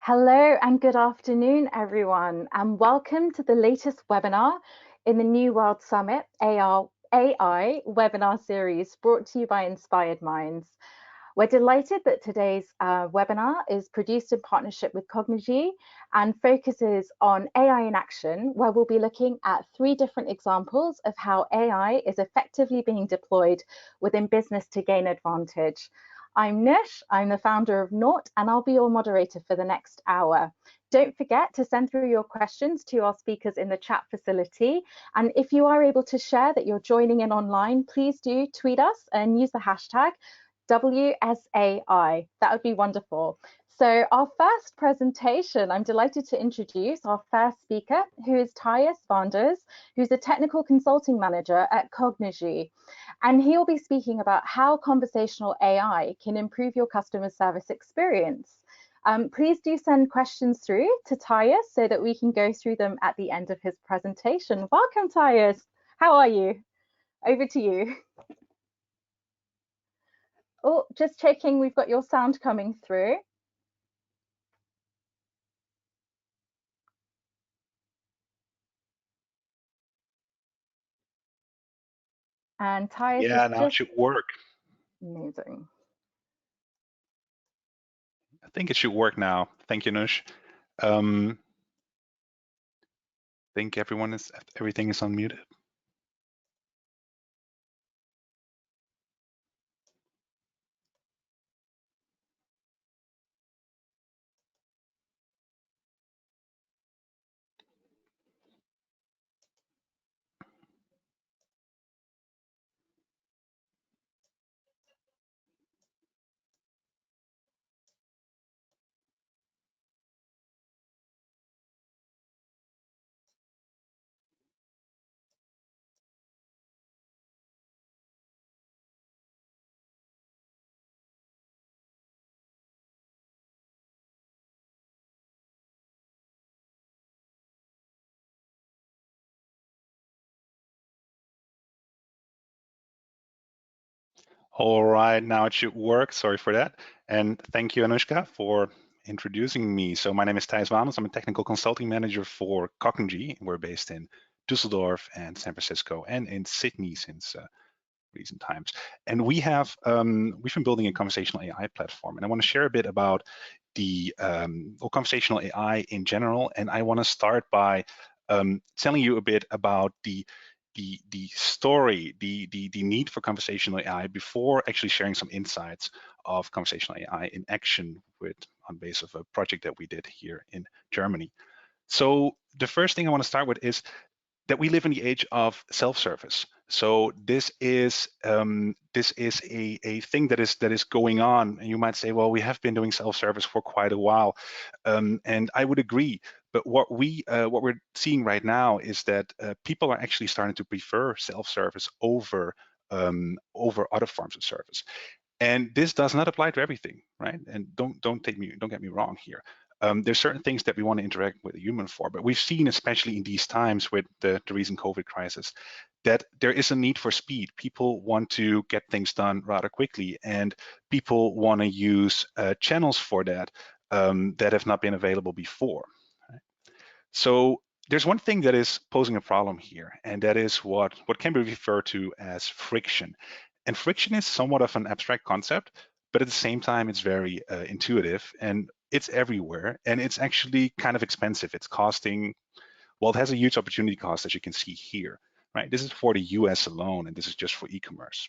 Hello and good afternoon, everyone, and welcome to the latest webinar in the New World Summit AI webinar series brought to you by Inspired Minds. We're delighted that today's webinar is produced in partnership with Cognigy and focuses on AI in action, where we'll be looking at 3 different examples of how AI is effectively being deployed within business to gain advantage. I'm Nish, I'm the founder of Nort, and I'll be your moderator for the next hour. Don't forget to send through your questions to our speakers in the chat facility. And if you are able to share that you're joining in online, please do tweet us and use the hashtag WSAI. That would be wonderful. So our first presentation, I'm delighted to introduce our first speaker, who is Thijs Vanders, who's a technical consulting manager at Cognigy. And he'll be speaking about how conversational AI can improve your customer service experience. Please do send questions through to Thijs so that we can go through them at the end of his presentation. Welcome, Thijs. How are you? Over to you. Oh, just checking we've got your sound coming through. And Thijs Yeah, now it should work. Amazing. I think it should work now. Thank you, Nush. I think everything is unmuted. All right, now it should work. Sorry for that. And thank you, Anushka, for introducing me. So my name is Thijs Vanders. I'm a technical consulting manager for Cognigy. We're based in Düsseldorf and San Francisco and in Sydney since recent times. And we've been building a conversational AI platform. And I want to share a bit about the conversational AI in general. And I want to start by telling you a bit about the story, the need for conversational AI before actually sharing some insights of conversational AI in action on base of a project that we did here in Germany. So the first thing I want to start with is that we live in the age of self-service. So this is a thing that is going on. And you might say, well, we have been doing self-service for quite a while, and I would agree. But what we're seeing right now is that people are actually starting to prefer self-service over other forms of service. And this does not apply to everything, right? And don't get me wrong here. There's certain things that we want to interact with a human for, but we've seen, especially in these times with the recent COVID crisis, that there is a need for speed. People want to get things done rather quickly, and people want to use channels for that that have not been available before. Right? So there's one thing that is posing a problem here, and that is what can be referred to as friction. And friction is somewhat of an abstract concept, but at the same time, it's very intuitive and it's everywhere. And it's actually kind of expensive. It's costing, well, it has a huge opportunity cost, as you can see here, right? This is for the US alone, and this is just for e-commerce.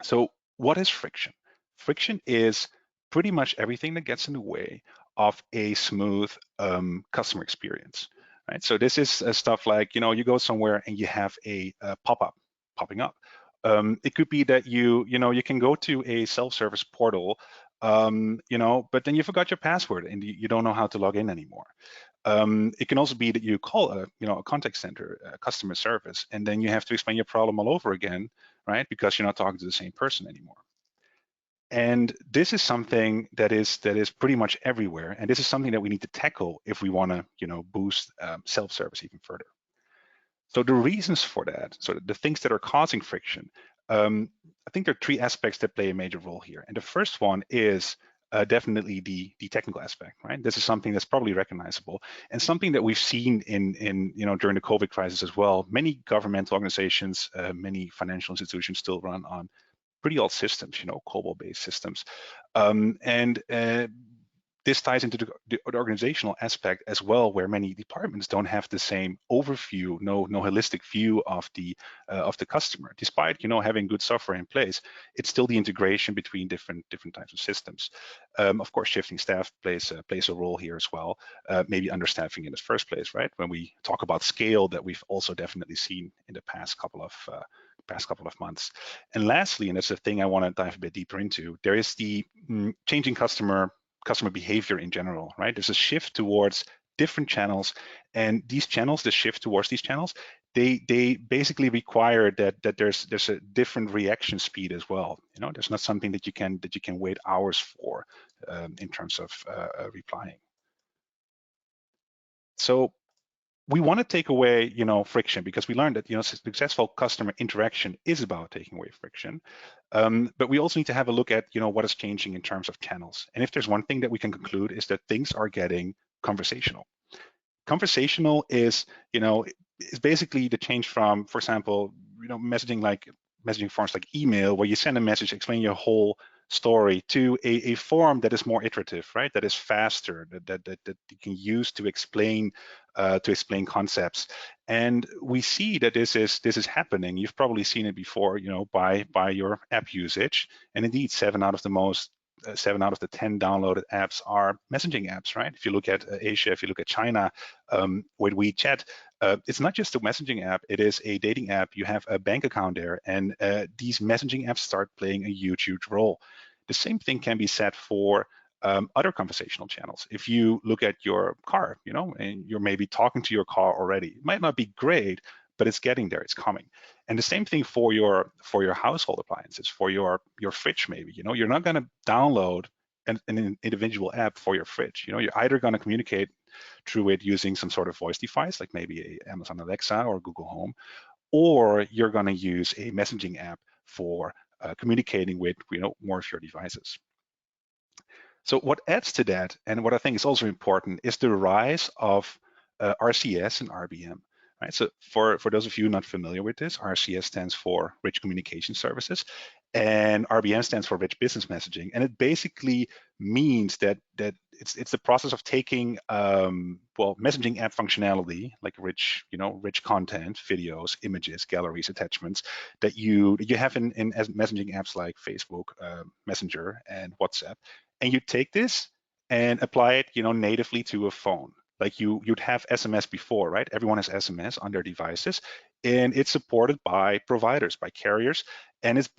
So what is friction? Friction is pretty much everything that gets in the way of a smooth customer experience, right? So this is stuff like, you go somewhere and you have a pop-up popping up. It could be that you can go to a self-service portal, but then you forgot your password and you don't know how to log in anymore. It can also be that you call a contact center, customer service, and then you have to explain your problem all over again, right? Because you're not talking to the same person anymore. And this is something that is pretty much everywhere, and this is something that we need to tackle if we want to, boost self-service even further. So the reasons for that, so the things that are causing friction, I think there are 3 aspects that play a major role here. And the first one is definitely the technical aspect, right? This is something that's probably recognizable, and something that we've seen in during the COVID crisis as well. Many governmental organizations, many financial institutions still run on pretty old systems, COBOL-based systems, and this ties into the organizational aspect as well, where many departments don't have the same overview, no holistic view of the customer. Despite having good software in place, it's still the integration between different types of systems. Of course, shifting staff plays a role here as well. Maybe understaffing in the first place, right? When we talk about scale, that we've also definitely seen in the past couple of months. And lastly, and that's the thing I want to dive a bit deeper into, there is the changing customer behavior in general, right? There's a shift towards different channels, and these channels, the shift towards these channels, they basically require that there's a different reaction speed as well. There's not something that you can wait hours for in terms of replying. So we want to take away, friction, because we learned that, successful customer interaction is about taking away friction. But we also need to have a look at, what is changing in terms of channels. And if there's one thing that we can conclude, is that things are getting conversational. Conversational is basically the change from, for example, messaging forms like email, where you send a message, explain your whole story, to a form that is more iterative, right? That is faster, that you can use to explain concepts. And we see that this is happening. You've probably seen it before, by your app usage. And indeed, 7 out of the 10 downloaded apps are messaging apps, right? If you look at Asia, if you look at China, with WeChat, it's not just a messaging app, it is a dating app. You have a bank account there, and these messaging apps start playing a huge role. The same thing can be said for other conversational channels. If you look at your car, and you're maybe talking to your car already, it might not be great, but it's getting there, it's coming. And the same thing for your household appliances, for your fridge, maybe. You're not going to download an individual app for your fridge. You're either going to communicate through it using some sort of voice device, like maybe a Amazon Alexa or Google Home, or you're going to use a messaging app for communicating with more of your devices. So what adds to that, and what I think is also important, is the rise of RCS and RBM. Right? So for those of you not familiar with this, RCS stands for Rich Communication Services, and RBM stands for Rich Business Messaging. And it basically means that it's the process of taking messaging app functionality, like rich content, videos, images, galleries, attachments, that you have in messaging apps like Facebook, Messenger, and WhatsApp, and you take this and apply it natively to a phone. Like you'd have SMS before, right? Everyone has SMS on their devices, and it's supported by providers, by carriers, and it's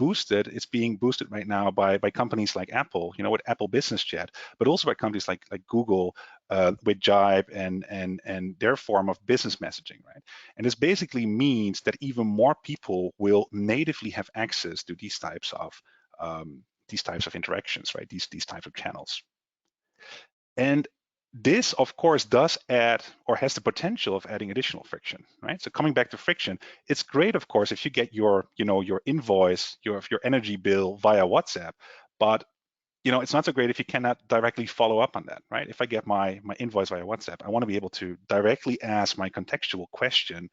being boosted right now by companies like Apple, with Apple Business Chat, but also by companies like Google, with Jive and their form of business messaging, right? And this basically means that even more people will natively have access to these types of interactions, right? These types of channels. And this, of course, does add, or has the potential of adding, additional friction, right? So coming back to friction, it's great, of course, if you get your invoice, your energy bill via WhatsApp, but it's not so great if you cannot directly follow up on that, right? If I get my invoice via WhatsApp, I want to be able to directly ask my contextual question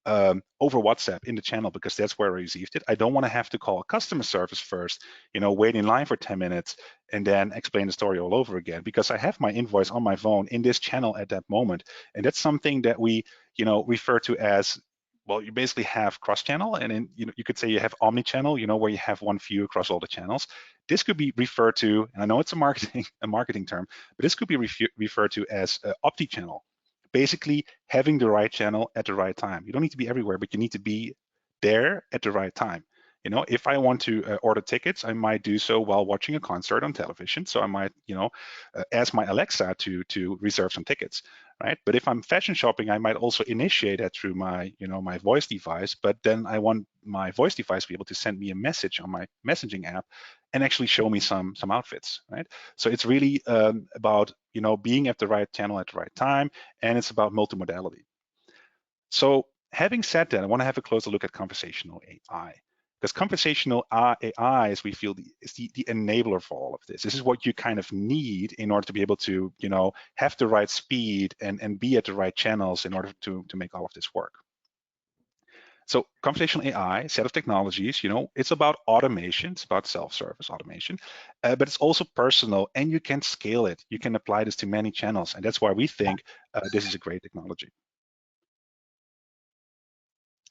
over WhatsApp in the channel, because that's where I received it. I don't want to have to call customer service first, wait in line for 10 minutes and then explain the story all over again, because I have my invoice on my phone in this channel at that moment. And that's something that we, refer to as, well, you basically have cross-channel, and then you could say you have omni-channel, where you have one view across all the channels. This could be referred to, and I know it's a marketing term, but this could be referred to as opti-channel. Basically, having the right channel at the right time. You don't need to be everywhere, but you need to be there at the right time. If I want to order tickets, I might do so while watching a concert on television. So I might, ask my Alexa to reserve some tickets, right? But if I'm fashion shopping, I might also initiate that through my, my voice device. But then I want my voice device to be able to send me a message on my messaging app and actually show me some outfits, right? So it's really about, being at the right channel at the right time, and it's about multimodality. So having said that, I want to have a closer look at conversational AI. Because conversational AI, as we feel, is the enabler for all of this. This is what you kind of need in order to be able to, have the right speed and be at the right channels in order to make all of this work. So conversational AI, set of technologies, it's about automation, it's about self-service automation, but it's also personal, and you can scale it. You can apply this to many channels, and that's why we think this is a great technology.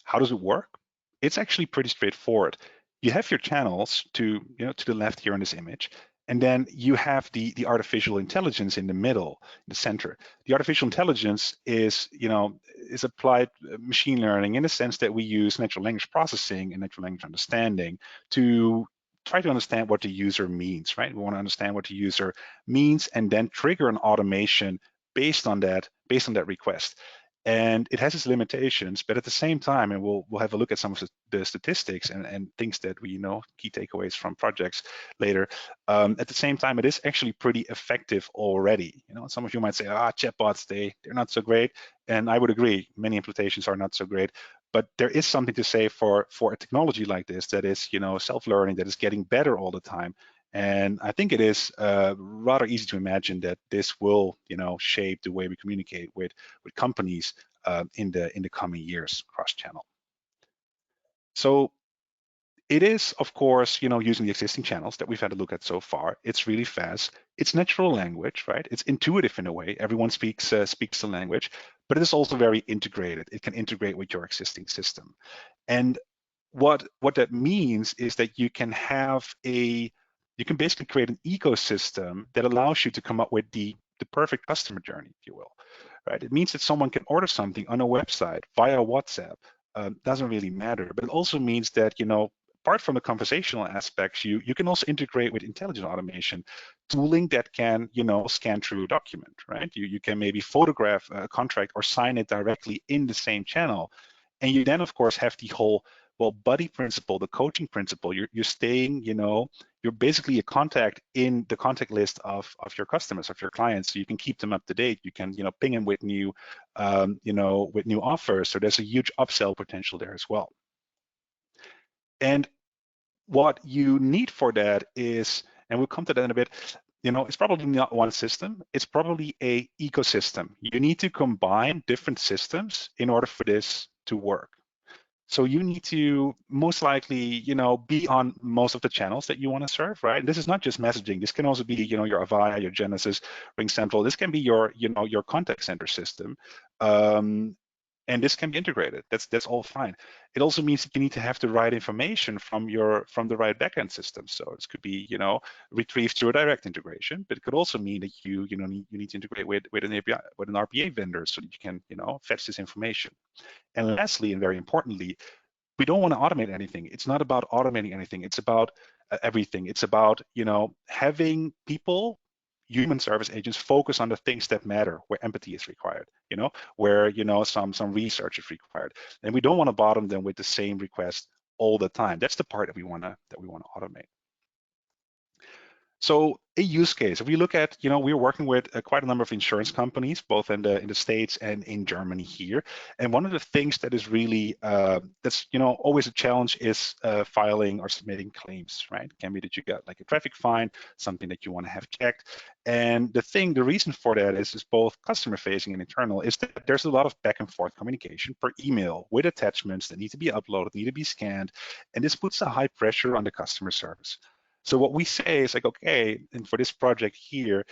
How does it work? It's actually pretty straightforward. You have your channels to the left here in this image, and then you have the artificial intelligence in the middle, in the center. The artificial intelligence is applied machine learning in the sense that we use natural language processing and natural language understanding to try to understand what the user means, right? We want to understand what the user means and then trigger an automation based on that request. And it has its limitations, but at the same time, and we'll have a look at some of the statistics and things that we key takeaways from projects later. At the same time, it is actually pretty effective already. Some of you might say, chatbots, they're not so great, and I would agree. Many implementations are not so great, but there is something to say for a technology like this that is self-learning, that is getting better all the time. And I think it is rather easy to imagine that this will, shape the way we communicate with companies in the coming years cross-channel. So it is, of course, using the existing channels that we've had a look at so far. It's really fast. It's natural language, right? It's intuitive in a way. Everyone speaks the language, but it is also very integrated. It can integrate with your existing system. And what that means is that you can basically create an ecosystem that allows you to come up with the perfect customer journey, if you will, right? It means that someone can order something on a website via WhatsApp. Doesn't really matter, but it also means that apart from the conversational aspects, you can also integrate with intelligent automation tooling that can scan through a document, right? You can maybe photograph a contract or sign it directly in the same channel, and you then of course have the whole buddy principle, the coaching principle. You're staying, you're basically a contact in the contact list of your customers, of your clients, so you can keep them up to date. You can ping them with new with new offers. So there's a huge upsell potential there as well. And what you need for that is, and we'll come to that in a bit, it's probably not one system, it's probably a ecosystem. You need to combine different systems in order for this to work. So you need to most likely, be on most of the channels that you want to serve, right? And this is not just messaging. This can also be, your Avaya, your Genesys, RingCentral. This can be your, your contact center system. And this can be integrated. That's all fine. It also means that you need to have the right information from the right backend system. So this could be, retrieved through a direct integration, but it could also mean that you need to integrate with an API, with an RPA vendor, so that you can, fetch this information. And lastly, and very importantly, we don't want to automate anything. It's not about automating anything. It's about everything. It's about, having people, human service agents, focus on the things that matter, where empathy is required, where, some research is required. And we don't want to bottom them with the same request all the time. That's the part that we want to automate. So a use case, if we look at, we're working with quite a number of insurance companies, both in the States and in Germany here. And one of the things that is really, that's, always a challenge is filing or submitting claims, right? It can be that you got like a traffic fine, something that you want to have checked. And the reason for that is both customer facing and internal, is that there's a lot of back and forth communication per email with attachments that need to be uploaded, need to be scanned. And this puts a high pressure on the customer service. So what we say is like, okay, and for this project here,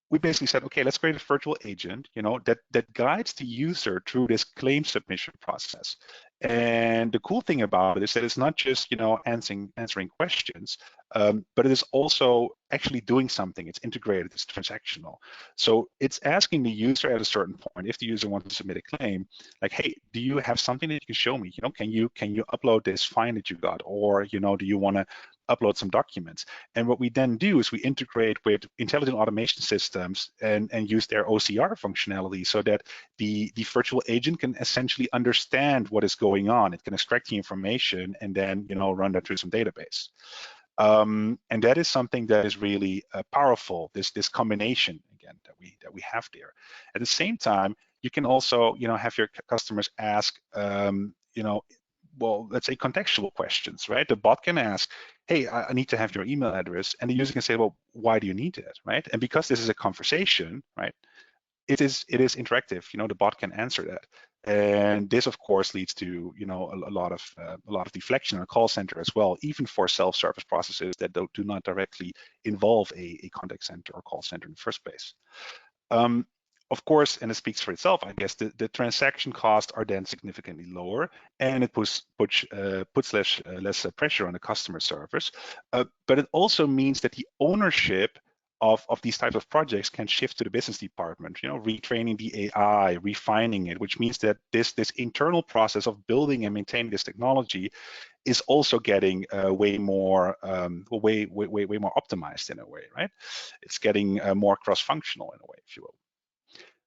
we basically said, okay, let's create a virtual agent, that guides the user through this claim submission process. And the cool thing about it is that it's not just, answering questions, but it is also actually doing something. It's integrated, it's transactional. So it's asking the user at a certain point, if the user wants to submit a claim, like, hey, do you have something that you can show me? Can you upload this fine that you got? Or, do you want to upload some documents? And what we then do is we integrate with intelligent automation systems and use their OCR functionality, so that the virtual agent can essentially understand what is going on. It can extract the information and then run that through some database. And that is something that is really powerful. This combination again that we have there. At the same time, you can also have your customers ask, well, let's say contextual questions, right? The bot can ask, hey, I need to have your email address. And the user can say, well, why do you need that, right? And because this is a conversation, right, it is interactive. The bot can answer that. And this, of course, leads to, a lot of deflection in a call center as well, even for self-service processes that do not directly involve a contact center or call center in the first place. Of course, and it speaks for itself, I guess, the transaction costs are then significantly lower, and it puts less pressure on the customer service. But it also means that the ownership of these types of projects can shift to the business department, retraining the AI, refining it, which means that this internal process of building and maintaining this technology is also getting way more optimized in a way, right? It's getting more cross-functional in a way, if you will.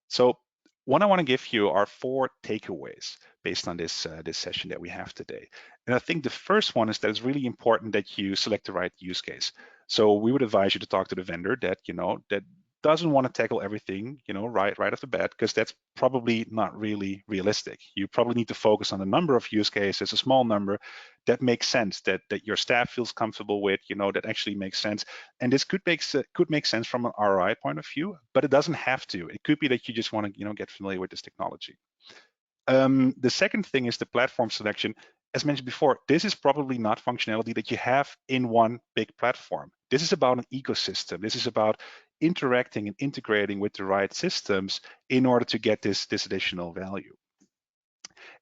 So what I want to give you are 4 takeaways based on this session that we have today. And I think the first one is that it's really important that you select the right use case. So we would advise you to talk to the vendor that that doesn't want to tackle everything right off the bat, because that's probably not really realistic. You probably need to focus on a number of use cases, a small number that makes sense, that your staff feels comfortable with, that actually makes sense. And this could make sense from an ROI point of view, but it doesn't have to. It could be that you just want to get familiar with this technology. The second thing is the platform selection. As mentioned before, this is probably not functionality that you have in one big platform. This is about an ecosystem. This is about interacting and integrating with the right systems in order to get this additional value.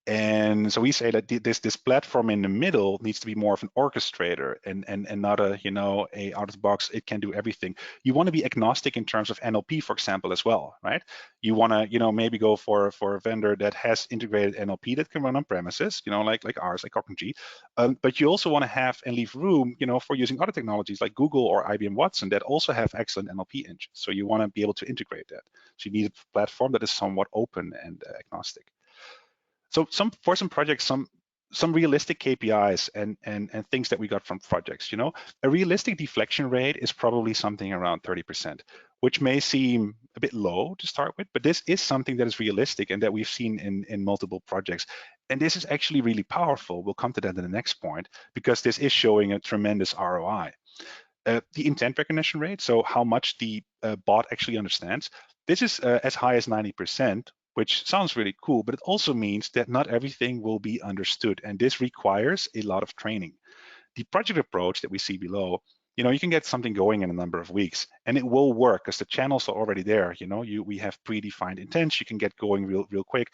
And so we say that this platform in the middle needs to be more of an orchestrator and not a out of the box, it can do everything. You want to be agnostic in terms of NLP, for example, as well, right? You want to maybe go for a vendor that has integrated NLP that can run on premises, like ours, like Cognigy. But you also want to have and leave room, for using other technologies like Google or IBM Watson that also have excellent NLP engines. So you want to be able to integrate that. So you need a platform that is somewhat open and agnostic. So for some projects, some realistic KPIs and things that we got from projects. A realistic deflection rate is probably something around 30%, which may seem a bit low to start with, but this is something that is realistic and that we've seen in multiple projects. And this is actually really powerful. We'll come to that in the next point, because this is showing a tremendous ROI. The intent recognition rate, so how much the bot actually understands, this is as high as 90%, which sounds really cool, but it also means that not everything will be understood, and this requires a lot of training. The project approach that we see below, you can get something going in a number of weeks, and it will work because the channels are already there. We have predefined intents, you can get going real quick.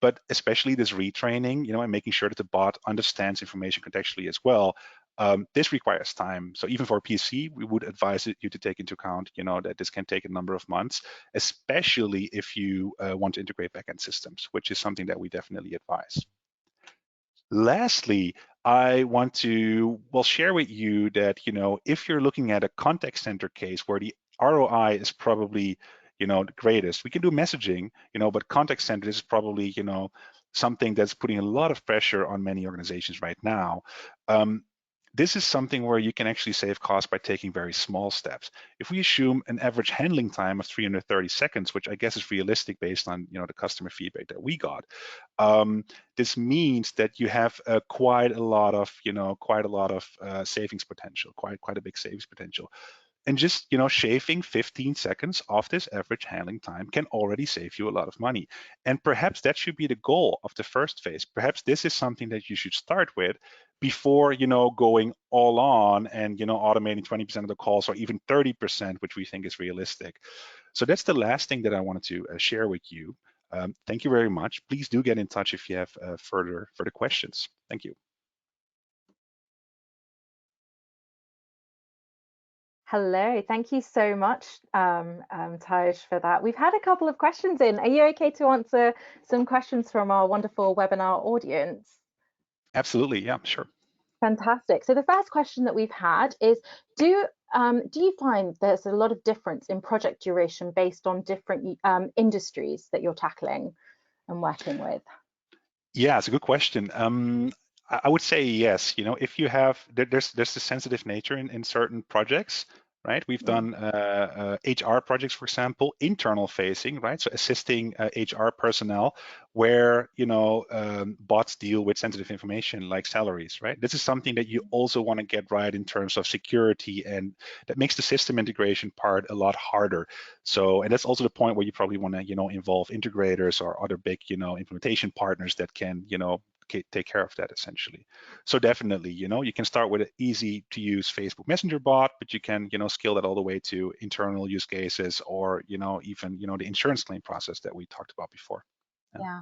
But especially this retraining, and making sure that the bot understands information contextually as well, this requires time. So even for a POC, we would advise you to take into account, that this can take a number of months, especially if you want to integrate backend systems, which is something that we definitely advise. Lastly, I want to share with you that if you're looking at a contact center case where the ROI is probably the greatest, we can do messaging, but contact center is probably something that's putting a lot of pressure on many organizations right now. This is something where you can actually save costs by taking very small steps. If we assume an average handling time of 330 seconds, which I guess is realistic based on the customer feedback that we got, this means that you have quite a lot of savings potential, quite a big savings potential. And just shaving 15 seconds off this average handling time can already save you a lot of money. And perhaps that should be the goal of the first phase. Perhaps this is something that you should start with before going all on and automating 20% of the calls, or even 30%, which we think is realistic. So that's the last thing that I wanted to share with you. Thank you very much. Please do get in touch if you have further questions. Thank you. Hello, thank you so much, Tej, for that. We've had a couple of questions in. Are you okay to answer some questions from our wonderful webinar audience? Absolutely, yeah, sure. Fantastic. So the first question that we've had is, do you find there's a lot of difference in project duration based on different industries that you're tackling and working with? Yeah, it's a good question. I would say yes. If you have, there's the sensitive nature in certain projects, right? We've done HR projects, for example, internal facing, right? So assisting HR personnel where, bots deal with sensitive information like salaries, right? This is something that you also want to get right in terms of security, and that makes the system integration part a lot harder. So, and that's also the point where you probably want to, involve integrators or other big, implementation partners that can, take care of that essentially. So definitely, you can start with an easy to use Facebook Messenger bot, but you can, scale that all the way to internal use cases or, even, the insurance claim process that we talked about before. Yeah,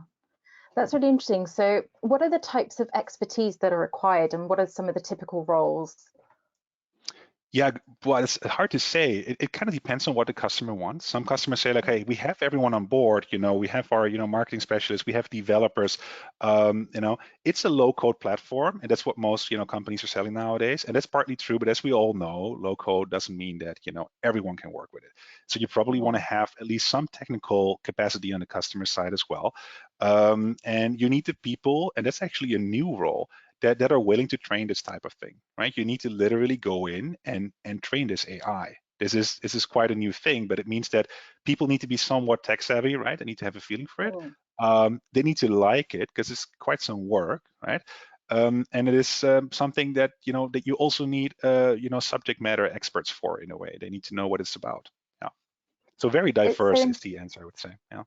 that's really interesting. So what are the types of expertise that are required, and what are some of the typical roles? Yeah, well, it's hard to say. It kind of depends on what the customer wants. Some customers say like, hey, we have everyone on board, we have our, marketing specialists, we have developers. It's a low code platform, and that's what most, companies are selling nowadays. And that's partly true, but as we all know, low code doesn't mean that, everyone can work with it. So you probably want to have at least some technical capacity on the customer side as well. And you need the people, and that's actually a new role, that are willing to train this type of thing, right? You need to literally go in and train this AI. This is quite a new thing, but it means that people need to be somewhat tech savvy, right? They need to have a feeling for it. They need to like it because it's quite some work, right? And it is something that that you also need subject matter experts for in a way. They need to know what it's about. Yeah. So very diverse is the answer, I would say. Yeah.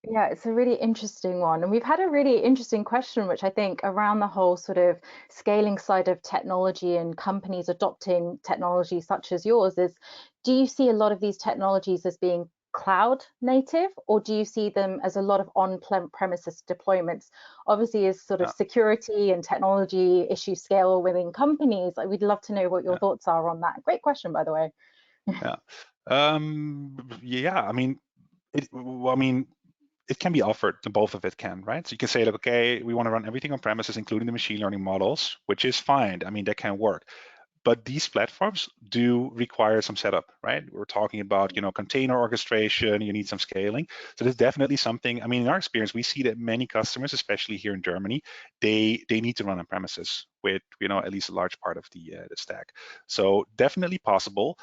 Yeah, it's a really interesting one. And we've had a really interesting question, which I think around the whole sort of scaling side of technology and companies adopting technology such as yours is, do you see a lot of these technologies as being cloud native, or do you see them as a lot of on-premises deployments? Obviously, as sort of security and technology issues scale within companies, we'd love to know what your thoughts are on that. Great question, by the way. Yeah. I mean, it can be offered, the both of it can, right? So you can say like, okay, we want to run everything on premises, including the machine learning models, which is fine. I mean, that can work. But these platforms do require some setup, right? We're talking about, container orchestration, you need some scaling. So there's definitely something, I mean, in our experience, we see that many customers, especially here in Germany, they need to run on premises with, at least a large part of the stack. So definitely possible.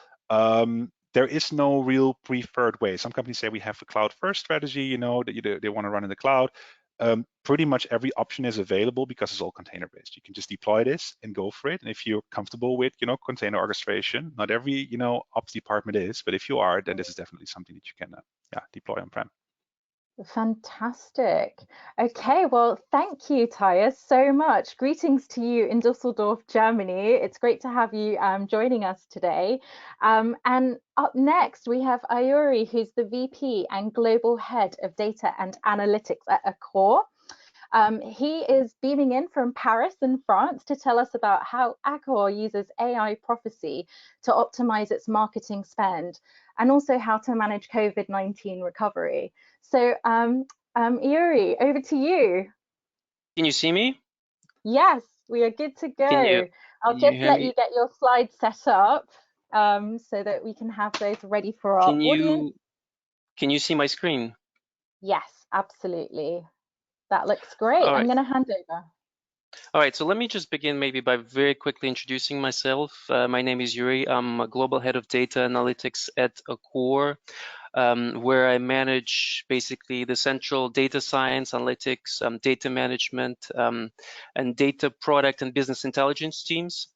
There is no real preferred way. Some companies say we have a cloud first strategy, that they want to run in the cloud. Pretty much every option is available because it's all container based. You can just deploy this and go for it. And if you're comfortable with, container orchestration, not every, ops department is, but if you are, then this is definitely something that you can, deploy on-prem. Fantastic. Okay, well, thank you, Tyus, so much. Greetings to you in Dusseldorf, Germany. It's great to have you joining us today. And up next, we have Ayuri, who's the VP and Global Head of Data and Analytics at Accor. He is beaming in from Paris in France to tell us about how Accor uses AI prophecy to optimize its marketing spend, and also how to manage COVID-19 recovery. So, Yuri, over to you. Can you see me? Yes, we are good to go. I'll can you just hear let me? you get your slides set up so that we can have those ready for our audience. Can you see my screen? Yes, absolutely. That looks great. All right. I'm going to hand over. All right, so let me just begin maybe by very quickly introducing myself. My name is Yuri. I'm a global head of data analytics at Accor, where I manage basically the central data science, analytics, data management, and data product and business intelligence teams.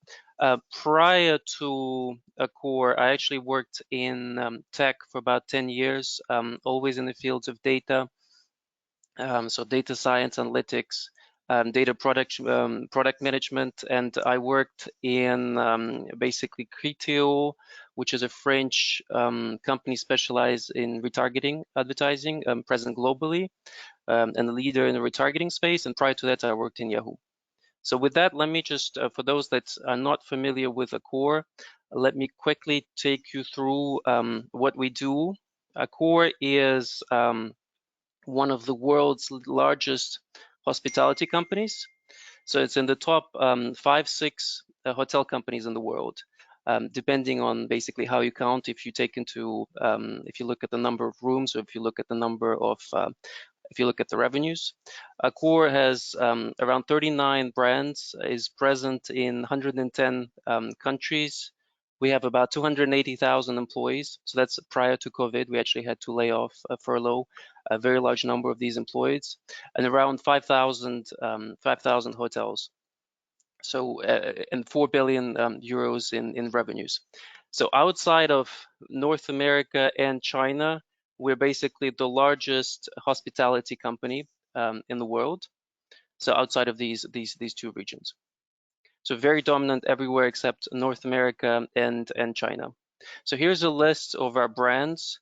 Prior to Accor, I actually worked in tech for about 10 years, always in the fields of data. So data science, analytics, data product management, and I worked in basically Criteo, which is a French company specialized in retargeting advertising, present globally, and a leader in the retargeting space. And prior to that, I worked in Yahoo. So with that, let me just, for those that are not familiar with Accor, let me quickly take you through what we do. Accor is one of the world's largest hospitality companies. So it's in the top 5-6 hotel companies in the world, depending on basically how you count. If you take into, if you look at the number of rooms, or if you look at the number of, if you look at the revenues. Accor has around 39 brands, is present in 110 countries, We have about 280,000 employees. So that's prior to COVID. We actually had to lay off, furlough a very large number of these employees, and around 5,000 hotels. So and 4 billion euros in revenues. So outside of North America and China, we're basically the largest hospitality company in the world. So outside of these two regions. So very dominant everywhere except North America and China. So here's a list of our brands.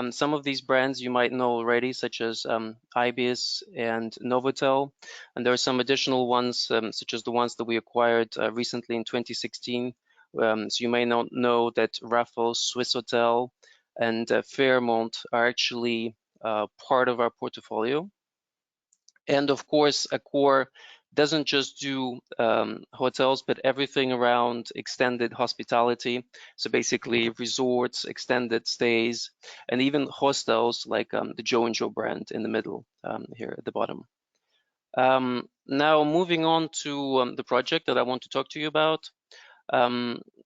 Some of these brands you might know already, such as Ibis and Novotel. And there are some additional ones, such as the ones that we acquired recently in 2016. So you may not know that Raffles, Swissôtel, and Fairmont are actually part of our portfolio. And of course, Accor doesn't just do hotels, but everything around extended hospitality. So basically resorts, extended stays, and even hostels like the Joe and Joe brand in the middle here at the bottom. Now moving on to the project that I want to talk to you about.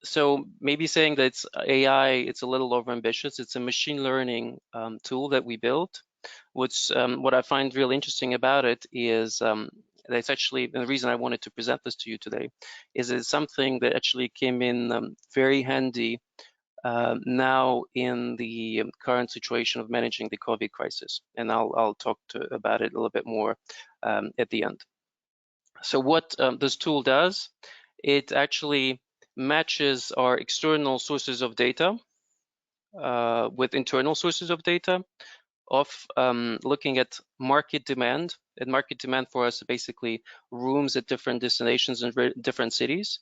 So maybe saying that it's AI, it's a little overambitious. It's a machine learning tool that we built. What I find really interesting about it is that's actually, and the reason I wanted to present this to you today is it's something that actually came in very handy now in the current situation of managing the COVID crisis. And I'll talk about it a little bit more at the end. So what this tool does, it actually matches our external sources of data with internal sources of data of looking at market demand. And market demand for us basically rooms at different destinations in different cities.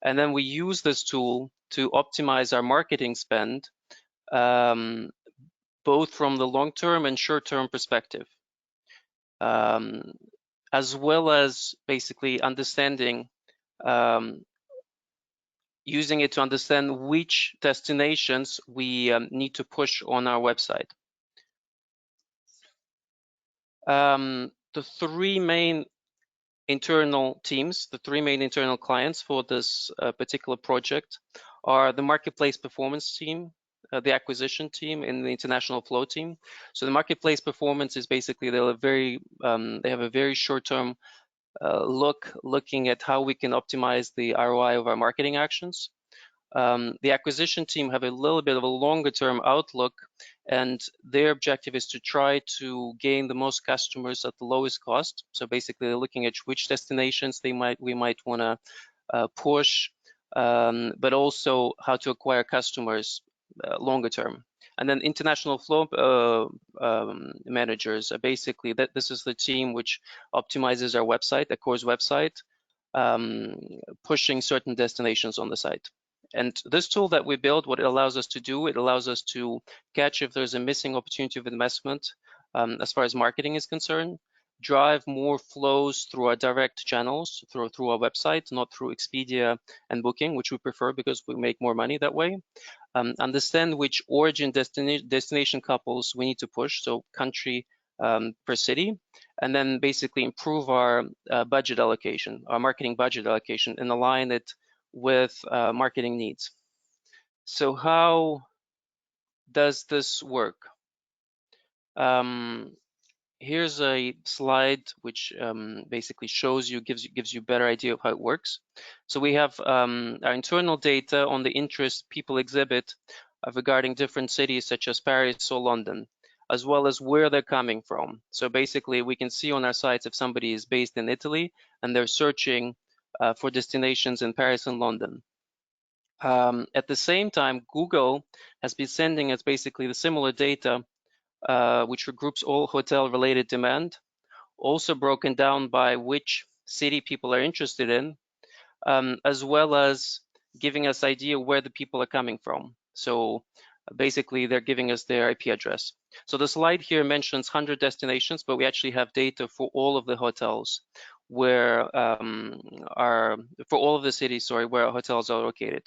And then we use this tool to optimize our marketing spend, both from the long-term and short-term perspective, as well as basically understanding, using it to understand which destinations we need to push on our website. The three main internal teams, the three main internal clients for this particular project are the marketplace performance team, the acquisition team, and the international flow team. So the marketplace performance is basically they have a very short-term looking at how we can optimize the ROI of our marketing actions. The acquisition team have a little bit of a longer term outlook, and their objective is to try to gain the most customers at the lowest cost. So basically they're looking at which destinations we might want to push, but also how to acquire customers longer term. And then international flow managers are basically this is the team which optimizes our website, Accor's website, pushing certain destinations on the site. And this tool that we built, what it allows us to do, it allows us to catch if there's a missing opportunity of investment as far as marketing is concerned, drive more flows through our direct channels, through our website, not through Expedia and Booking, which we prefer because we make more money that way. Understand which origin destination couples we need to push, so country per city, and then basically improve our budget allocation, our marketing budget allocation, and align it with marketing needs. So how does this work? Here's a slide which basically shows you, gives you a better idea of how it works. So we have our internal data on the interest people exhibit regarding different cities such as Paris or London, as well as where they're coming from. So basically we can see on our sites if somebody is based in Italy and they're searching for destinations in Paris and London. At the same time, Google has been sending us basically the similar data which regroups all hotel-related demand, also broken down by which city people are interested in, as well as giving us idea where the people are coming from. So basically, they're giving us their IP address. So the slide here mentions 100 destinations, but we actually have data for all of the hotels where for all of the cities, sorry, where our hotels are located.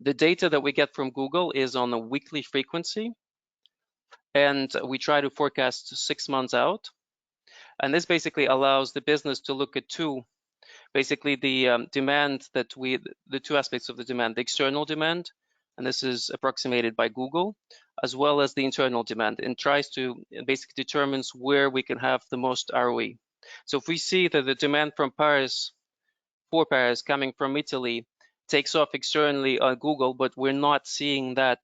The data that we get from Google is on a weekly frequency, and we try to forecast 6 months out. And this basically allows the business to look at two basically the demand that the two aspects of the demand, the external demand, and this is approximated by Google, as well as the internal demand, and tries to basically determines where we can have the most ROE. So if we see that the demand from Paris, for Paris, coming from Italy, takes off externally on Google, but we're not seeing that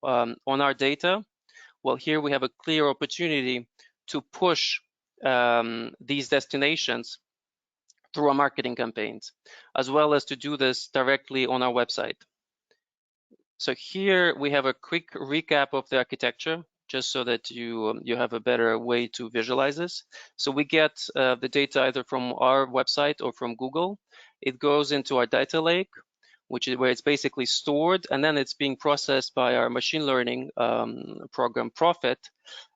on our data, well, here we have a clear opportunity to push these destinations through our marketing campaigns, as well as to do this directly on our website. So here we have a quick recap of the architecture, just so that you have a better way to visualize this. So we get the data either from our website or from Google. It goes into our data lake, which is where it's basically stored, and then it's being processed by our machine learning program Profit,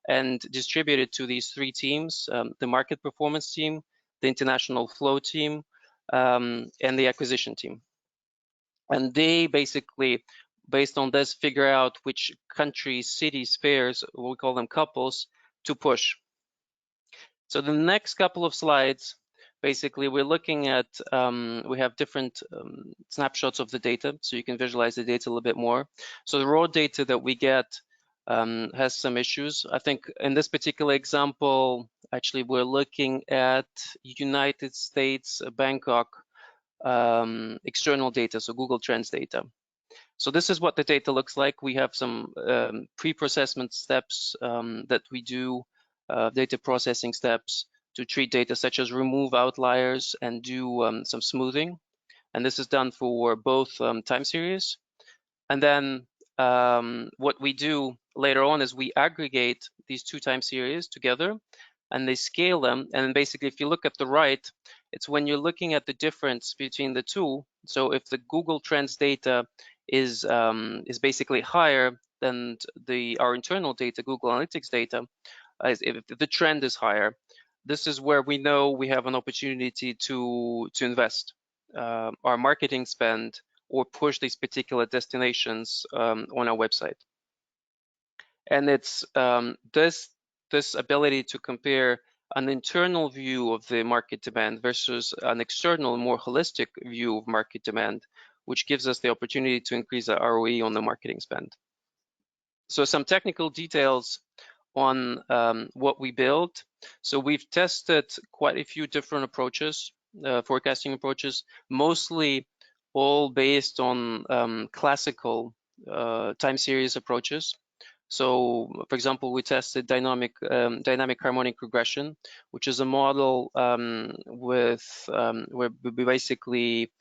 and distributed to these three teams, the market performance team, the international flow team, and the acquisition team. And they basically, based on this, figure out which countries, cities, pairs, we call them couples, to push. So the next couple of slides, basically we're looking at, we have different snapshots of the data, so you can visualize the data a little bit more. So the raw data that we get has some issues. I think in this particular example, actually we're looking at United States, Bangkok, external data, so Google Trends data. So this is what the data looks like. We have some pre-processment steps that we do, data processing steps to treat data such as remove outliers and do some smoothing. And this is done for both time series. And then what we do later on is we aggregate these two time series together and they scale them. And basically, if you look at the right, it's when you're looking at the difference between the two. So if the Google Trends data is basically higher than our internal data, Google Analytics data, if the trend is higher, this is where we know we have an opportunity to invest our marketing spend or push these particular destinations on our website. And it's this ability to compare an internal view of the market demand versus an external, more holistic view of market demand, which gives us the opportunity to increase the ROE on the marketing spend. So some technical details on what we built. So we've tested quite a few different approaches, forecasting approaches, mostly all based on classical time series approaches. So, for example, we tested dynamic harmonic regression, which is a model where we basically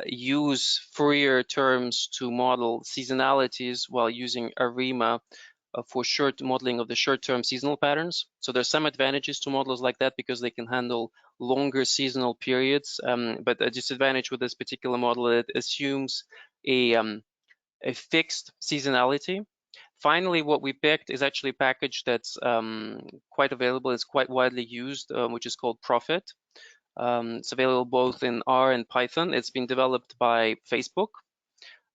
use Fourier terms to model seasonalities while using ARIMA for short modeling of the short-term seasonal patterns. So there's some advantages to models like that because they can handle longer seasonal periods. But a disadvantage with this particular model, it assumes a fixed seasonality. Finally, what we picked is actually a package that's quite available. It's quite widely used, which is called Profit. It's available both in R and Python. It's been developed by Facebook.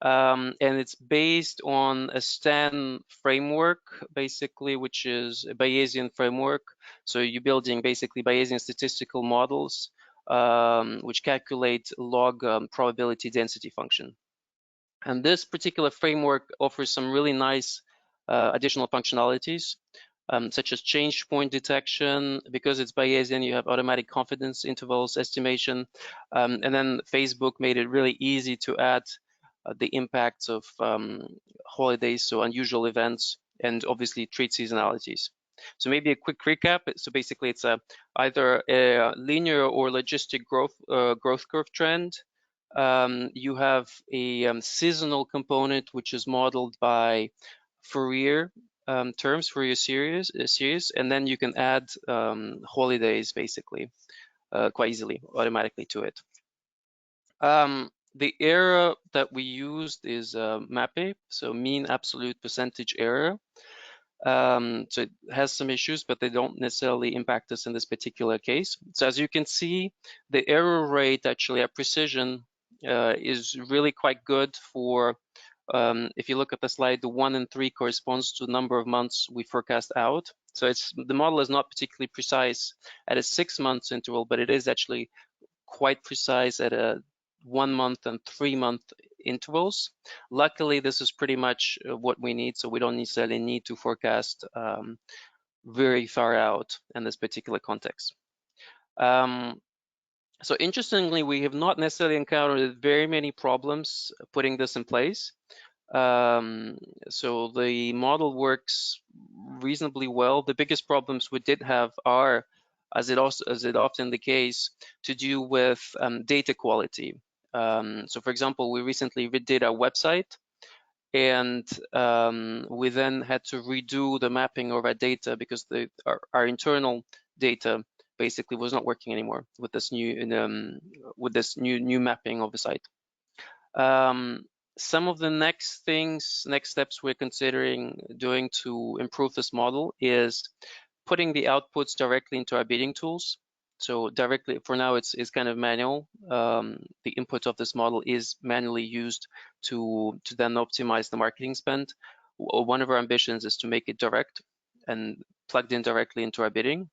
And it's based on a STAN framework, basically, which is a Bayesian framework. So you're building basically Bayesian statistical models, which calculate log probability density function. And this particular framework offers some really nice additional functionalities, such as change point detection. Because it's Bayesian, you have automatic confidence intervals estimation. And then Facebook made it really easy to add the impacts of holidays, so unusual events, and obviously treat seasonalities. So maybe a quick recap. So basically, it's either a linear or logistic growth curve trend. You have a seasonal component, which is modeled by Fourier Fourier series, and then you can add holidays basically quite easily, automatically to it. The error that we used is MAPE, so mean absolute percentage error. So it has some issues, but they don't necessarily impact us in this particular case. So as you can see, the error rate, actually, our precision is really quite good for, if you look at the slide, the 1 and 3 corresponds to the number of months we forecast out. So the model is not particularly precise at a 6 months interval, but it is actually quite precise at a 1 month and 3 month intervals. Luckily, this is pretty much what we need, so we don't necessarily need to forecast very far out in this particular context. So interestingly, we have not necessarily encountered very many problems putting this in place. So the model works reasonably well. The biggest problems we did have are, as it often the case, to do with data quality. So for example, we recently redid our website, and we then had to redo the mapping of our data because our internal data basically was not working anymore with this new mapping of the site. Some of the next steps we're considering doing to improve this model is putting the outputs directly into our bidding tools. So directly, for now, it's kind of manual. The input of this model is manually used to then optimize the marketing spend. One of our ambitions is to make it direct and plugged in directly into our bidding.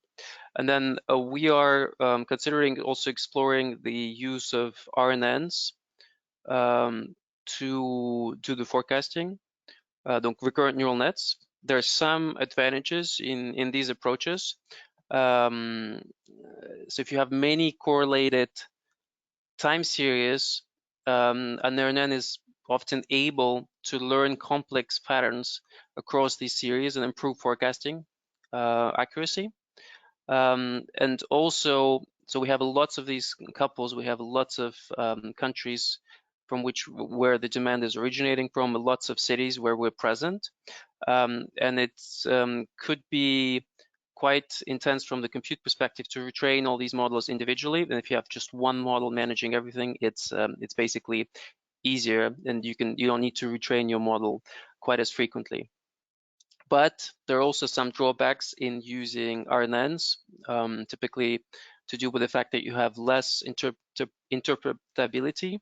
And then we are considering also exploring the use of RNNs to do the forecasting, donc recurrent neural nets. There are some advantages in these approaches. So if you have many correlated time series, an RNN is often able to learn complex patterns across these series and improve forecasting accuracy. And also, so we have lots of these couples, we have lots of countries from where the demand is originating from, lots of cities where we're present. And it could be quite intense from the compute perspective to retrain all these models individually. And if you have just one model managing everything, it's basically easier, and you don't need to retrain your model quite as frequently. But there are also some drawbacks in using RNNs, typically to do with the fact that you have less interpretability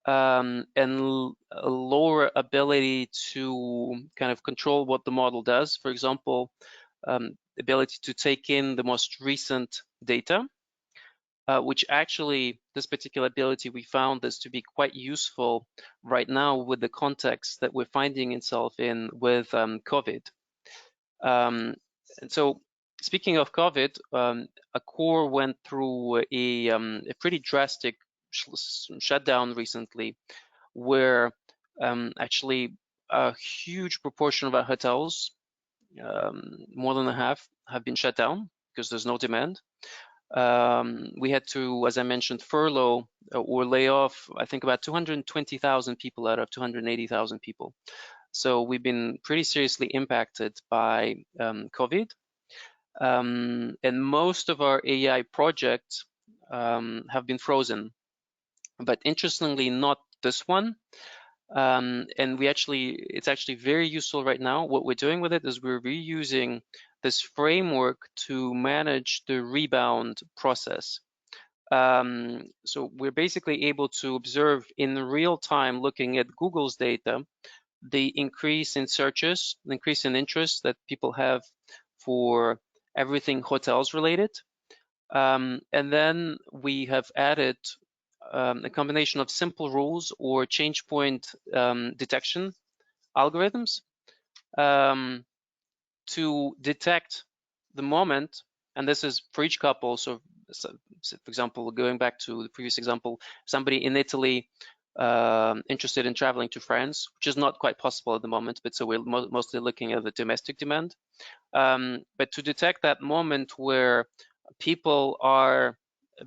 and a lower ability to kind of control what the model does. For example, ability to take in the most recent data, which actually, this particular ability, we found this to be quite useful right now with the context that we're finding itself in with COVID. And so speaking of COVID, Accor went through a pretty drastic shutdown recently, where actually a huge proportion of our hotels, more than a half, have been shut down because there's no demand. We had to, as I mentioned, furlough or lay off, I think, about 220,000 people out of 280,000 people. So we've been pretty seriously impacted by COVID. And most of our AI projects have been frozen. But interestingly, not this one. And it's actually very useful right now. What we're doing with it is we're reusing this framework to manage the rebound process. So we're basically able to observe in real time, looking at Google's data, the increase in searches, the increase in interest that people have for everything hotels related. And then we have added a combination of simple rules or change point detection algorithms to detect the moment, and this is for each couple. So for example, going back to the previous example, somebody in Italy interested in traveling to France, which is not quite possible at the moment, but so we're mostly looking at the domestic demand. But to detect that moment where people are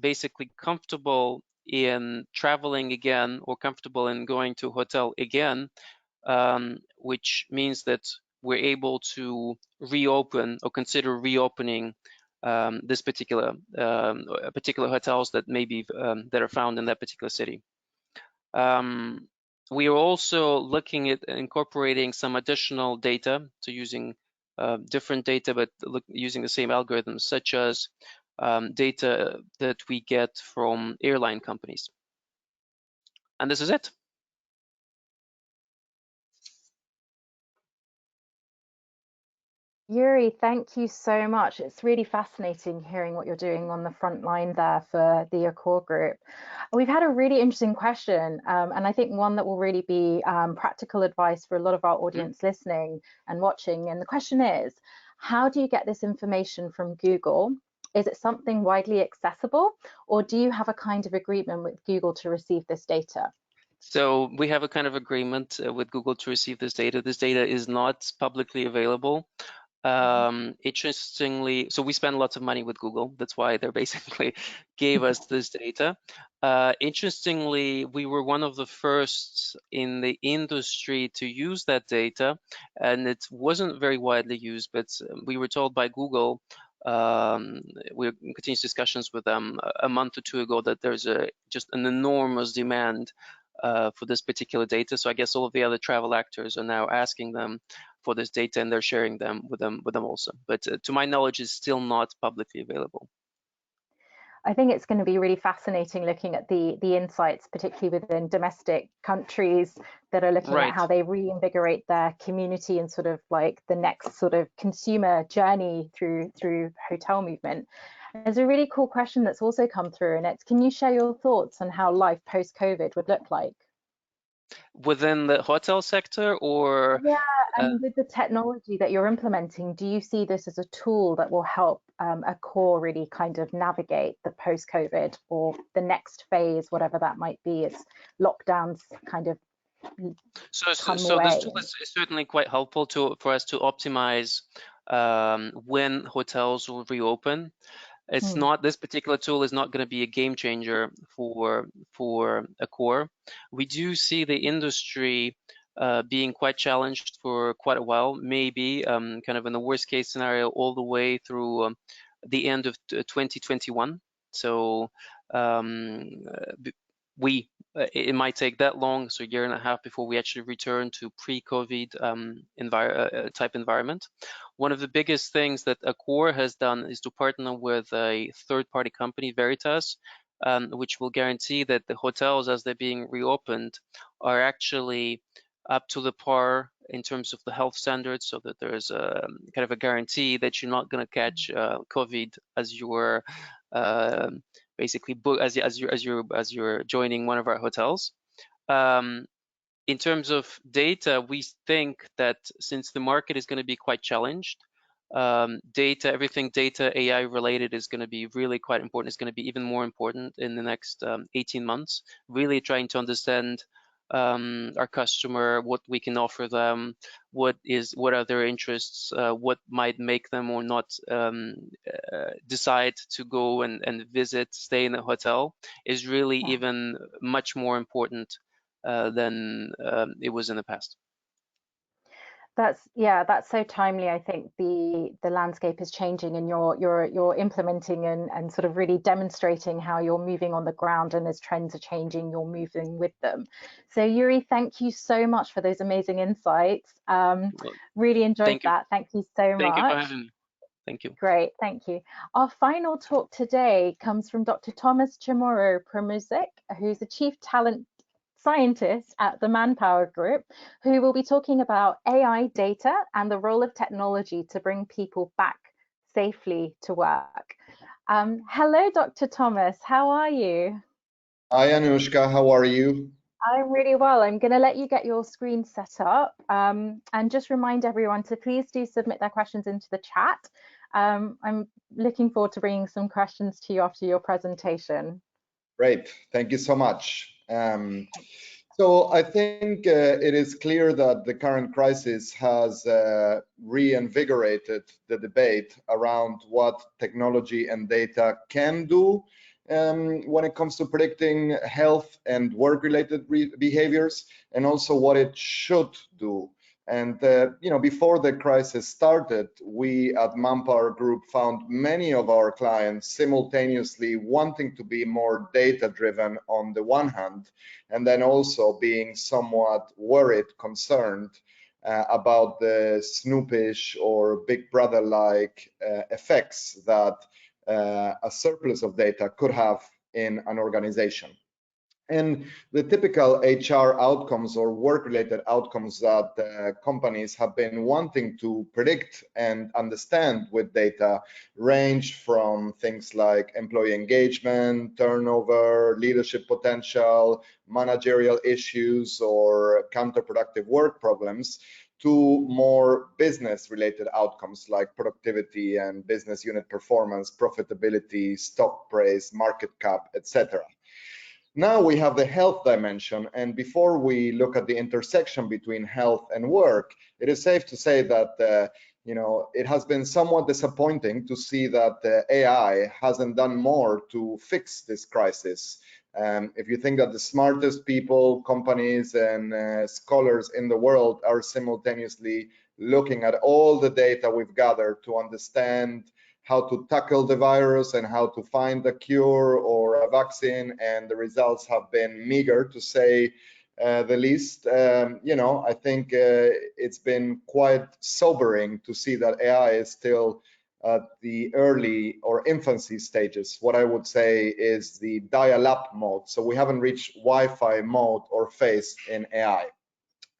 basically comfortable in traveling again or comfortable in going to a hotel again, which means that we're able to reopen or consider reopening this particular hotels that maybe that are found in that particular city. We are also looking at incorporating some additional data, so using different data, but using the same algorithms, such as data that we get from airline companies. And this is it. Yuri, thank you so much. It's really fascinating hearing what you're doing on the front line there for the Accor Group. We've had a really interesting question, and I think one that will really be practical advice for a lot of our audience listening and watching. And the question is, how do you get this information from Google? Is it something widely accessible, or do you have a kind of agreement with Google to receive this data? So we have a kind of agreement with Google to receive this data. This data is not publicly available. Interestingly, so we spend lots of money with Google. That's why they basically gave us this data. Interestingly, we were one of the first in the industry to use that data, and it wasn't very widely used, but we were told by Google, we were in continuous discussions with them a month or two ago, that there's just an enormous demand for this particular data. So I guess all of the other travel actors are now asking them for this data, and they're sharing them with them also. But to my knowledge, it's still not publicly available. I think it's going to be really fascinating looking at the insights, particularly within domestic countries that are looking at how they reinvigorate their community and sort of like the next sort of consumer journey through hotel movement. There's a really cool question that's also come through, and it's, can you share your thoughts on how life post-COVID would look like? Within the hotel sector, or Yeah, and with the technology that you're implementing, do you see this as a tool that will help Accor really kind of navigate the post-COVID or the next phase, whatever that might be, as lockdowns kind of come so this away? tool is certainly quite helpful for us to optimize when hotels will reopen. It's not, this particular tool is not going to be a game changer for Accor. We do see the industry being quite challenged for quite a while, maybe kind of in the worst case scenario all the way through the end of 2021. So it might take that long, so a year and a half, before we actually return to pre-COVID type environment. One of the biggest things that Accor has done is to partner with a third-party company, Veritas, which will guarantee that the hotels, as they're being reopened, are actually up to the par in terms of the health standards, so that there's a kind of a guarantee that you're not going to catch COVID as you're basically as you're joining one of our hotels. In terms of data, we think that since the market is going to be quite challenged, everything data AI related is going to be really quite important. It's going to be even more important in the next 18 months, really trying to understand our customer, what we can offer them, what are their interests, what might make them or not decide to go and stay in a hotel, is really even much more important than it was in the past. That's so timely. I think the landscape is changing, and you're implementing and sort of really demonstrating how you're moving on the ground, and as trends are changing, you're moving with them. So Yuri, thank you so much for those amazing insights. Really enjoyed that. Thank you so much. Thank you for having me. Thank you. Great, thank you. Our final talk today comes from Dr. Thomas Chamorro Premuzic, who's the Chief Talent Scientist at the Manpower Group, who will be talking about AI data and the role of technology to bring people back safely to work. Hello, Dr. Thomas, how are you? Hi, Anushka, how are you? I'm really well. I'm going to let you get your screen set up and just remind everyone to please do submit their questions into the chat. I'm looking forward to bringing some questions to you after your presentation. Great, thank you so much. So I think it is clear that the current crisis has reinvigorated the debate around what technology and data can do when it comes to predicting health and work-related behaviors, and also what it should do. And before the crisis started, we at Manpower Group found many of our clients simultaneously wanting to be more data-driven on the one hand, and then also being somewhat worried, concerned about the snoopish or Big Brother-like effects that a surplus of data could have in an organization. And the typical HR outcomes or work-related outcomes that companies have been wanting to predict and understand with data range from things like employee engagement, turnover, leadership potential, managerial issues, or counterproductive work problems, to more business-related outcomes like productivity and business unit performance, profitability, stock price, market cap, etc. Now we have the health dimension, and before we look at the intersection between health and work, it is safe to say that it has been somewhat disappointing to see that AI hasn't done more to fix this crisis. If you think that the smartest people, companies, and scholars in the world are simultaneously looking at all the data we've gathered to understand how to tackle the virus and how to find a cure or a vaccine, and the results have been meager, to say the least. I think it's been quite sobering to see that AI is still at the early or infancy stages. What I would say is the dial-up mode. So we haven't reached Wi-Fi mode or phase in AI.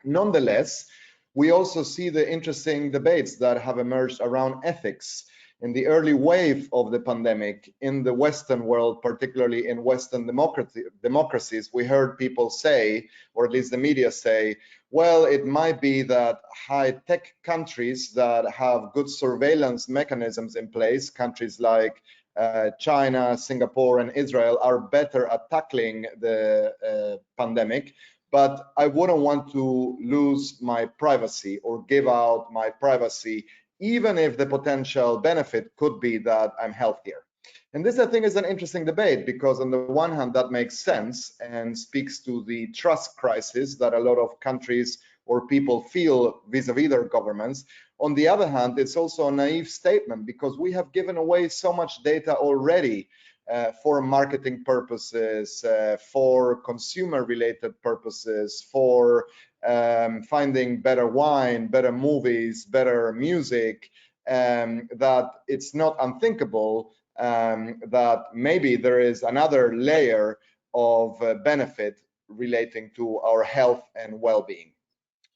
Nonetheless, we also see the interesting debates that have emerged around ethics. In the early wave of the pandemic in the Western world, particularly in Western democracies, we heard people say, or at least the media say, well, it might be that high-tech countries that have good surveillance mechanisms in place, countries like China, Singapore, and Israel, are better at tackling the pandemic, but I wouldn't want to lose my privacy or give out my privacy, even if the potential benefit could be that I'm healthier. And this, I think, is an interesting debate, because on the one hand, that makes sense and speaks to the trust crisis that a lot of countries or people feel vis-a-vis their governments. On the other hand, it's also a naive statement, because we have given away so much data already for marketing purposes, for consumer-related purposes, for finding better wine, better movies, better music, that it's not unthinkable that maybe there is another layer of benefit relating to our health and well-being.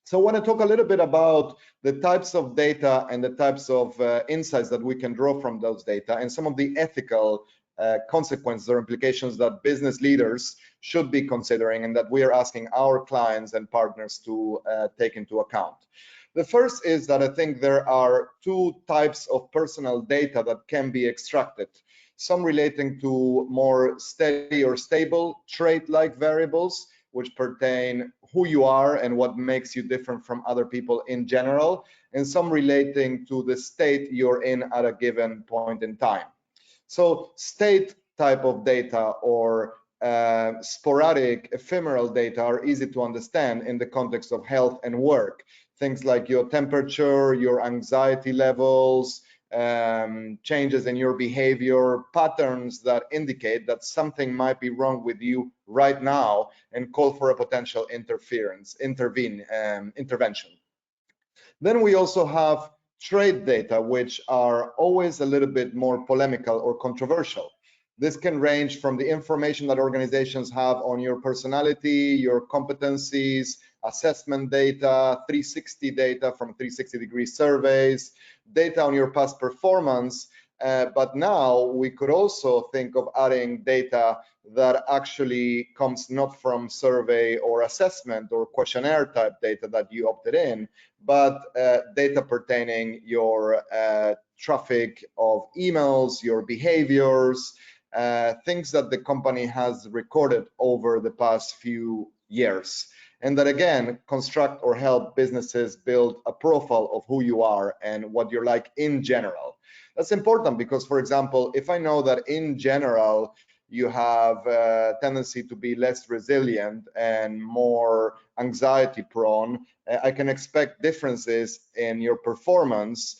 So I want to talk a little bit about the types of data and the types of insights that we can draw from those data, and some of the ethical consequences or implications that business leaders should be considering, and that we are asking our clients and partners to take into account. The first is that I think there are two types of personal data that can be extracted. Some relating to more steady or stable trait-like variables, which pertain who you are and what makes you different from other people in general, and some relating to the state you're in at a given point in time. So state type of data or sporadic ephemeral data are easy to understand in the context of health and work. Things like your temperature, your anxiety levels, changes in your behavior, patterns that indicate that something might be wrong with you right now and call for a potential intervention. Then we also have trade data, which are always a little bit more polemical or controversial. This can range from the information that organizations have on your personality, your competencies, assessment data, 360 data from 360-degree surveys, data on your past performance, but now we could also think of adding data that actually comes not from survey or assessment or questionnaire type data that you opted in, but data pertaining your traffic of emails, your behaviors, things that the company has recorded over the past few years, and that again construct or help businesses build a profile of who you are and what you're like in general. That's important because, for example, if I know that in general you have a tendency to be less resilient and more anxiety prone, I can expect differences in your performance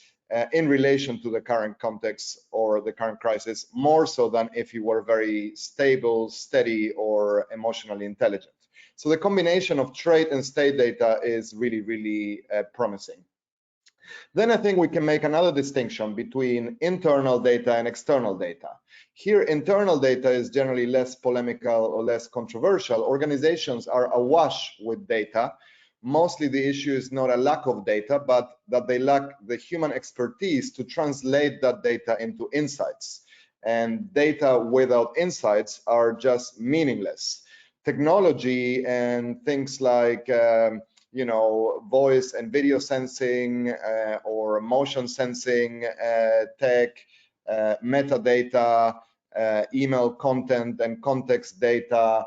in relation to the current context or the current crisis, more so than if you were very stable, steady, or emotionally intelligent. So the combination of trait and state data is really, really promising. Then I think we can make another distinction between internal data and external data. Here, internal data is generally less polemical or less controversial. Organizations are awash with data. Mostly the issue is not a lack of data, but that they lack the human expertise to translate that data into insights. And data without insights are just meaningless. Technology and things like you know, voice and video sensing or motion sensing tech, metadata, email content and context data,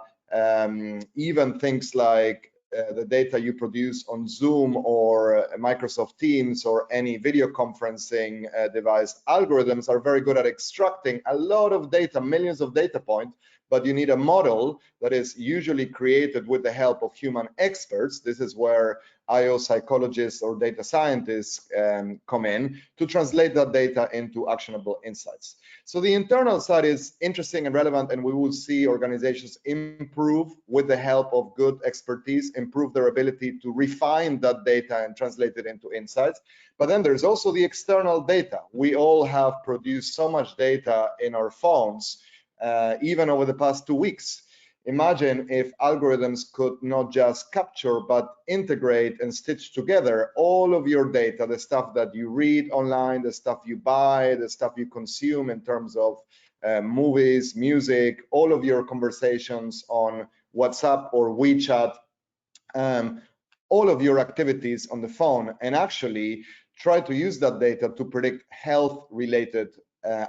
even things like the data you produce on Zoom or Microsoft Teams or any video conferencing device. Algorithms are very good at extracting a lot of data, millions of data points, but you need a model that is usually created with the help of human experts. This is where IO psychologists or data scientists come in to translate that data into actionable insights. So the internal side is interesting and relevant, and we will see organizations improve with the help of good expertise, improve their ability to refine that data and translate it into insights. But then there's also the external data. We all have produced so much data in our phones, even over the past 2 weeks. Imagine if algorithms could not just capture, but integrate and stitch together all of your data, the stuff that you read online, the stuff you buy, the stuff you consume in terms of movies, music, all of your conversations on WhatsApp or WeChat, all of your activities on the phone, and actually try to use that data to predict health-related